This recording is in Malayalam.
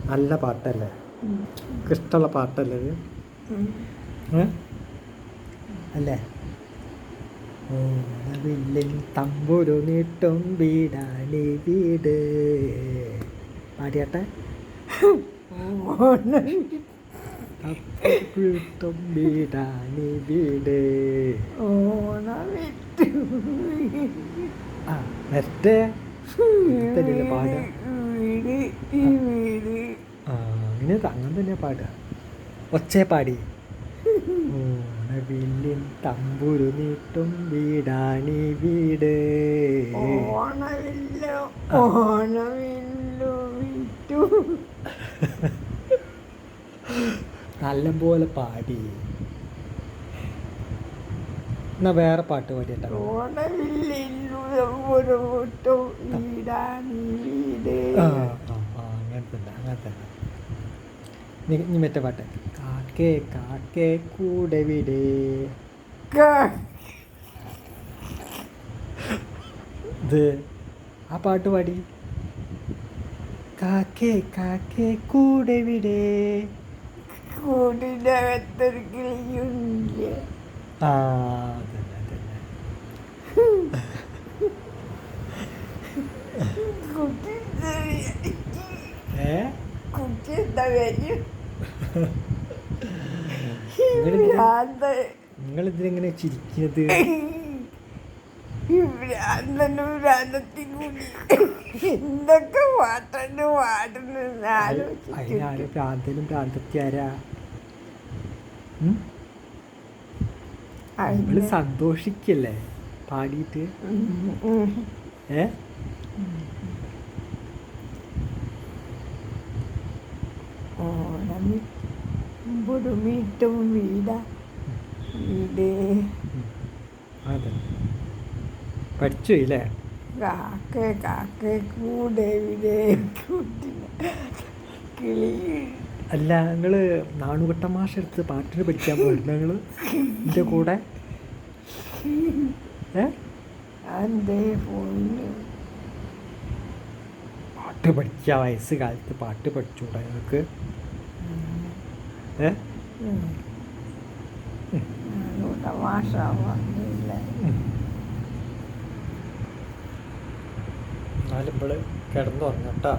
നല്ല പാട്ടല്ലേ? ഇഷ്ടമുള്ള പാട്ടല്ലേ ഇത്? അല്ലേ? ഓണവില്ലിൻ തമ്പുരു നീട്ടും വീടാണ് വീട്. പാടിയാട്ടെ. ഓണവിട്ടും വീടാണ് വീട്. ആ വരട്ടെ. പാടുക. അങ്ങനെ തന്നെയാ പാടുക. ഒച്ചേ പാടി. ഓണവില്ലിൻ തമ്പുരു നീട്ടും വീടാണീ വീട്. നല്ലപോലെ പാടി. എന്നാ വേറെ പാട്ട് പാടിയിട്ടാ. അങ്ങനെ തന്നെ. നീ മറ്റേ പാട്ട്. കാക്കേ കാക്കേ കൂടെ വിടേ. ഇത് ആ പാട്ട് പാടി. കാക്കേ കാക്കേ കൂടെ വിടേ. കൂടിനകത്തൊരു കിളിയുണ്ട്. ആ അതന്നെ. കുട്ടി എന്താ കാര്യം? നിങ്ങളിതിനെങ്ങനെ ചിരിക്കുന്നത്? എന്തൊക്കെ പാട്ടുണ്ട് അതിനാര് പ്രാന്തനും പ്രാന്തത്തിയാരാ? നമ്മള് സന്തോഷിക്കല്ലേ പാടിയിട്ട്? ഓണമിട്ടും വീട വീടേ. അതെ പഠിച്ചു ഇല്ലേ? കാക്കേ കാക്കേ കൂടെ വീടേ കിളി. അല്ല നിങ്ങള് നാണുകെട്ട മാഷ എടുത്ത് പാട്ടിന് പഠിക്കാൻ പോയിരുന്നു നിങ്ങള് എൻ്റെ കൂടെ? പാട്ട് പഠിക്കുക. വയസ്സ് കാലത്ത് പാട്ട് പഠിച്ചൂടെ നിങ്ങൾക്ക്? എന്നാലും ഇപ്പോൾ കിടന്നുറങ്ങട്ടാ.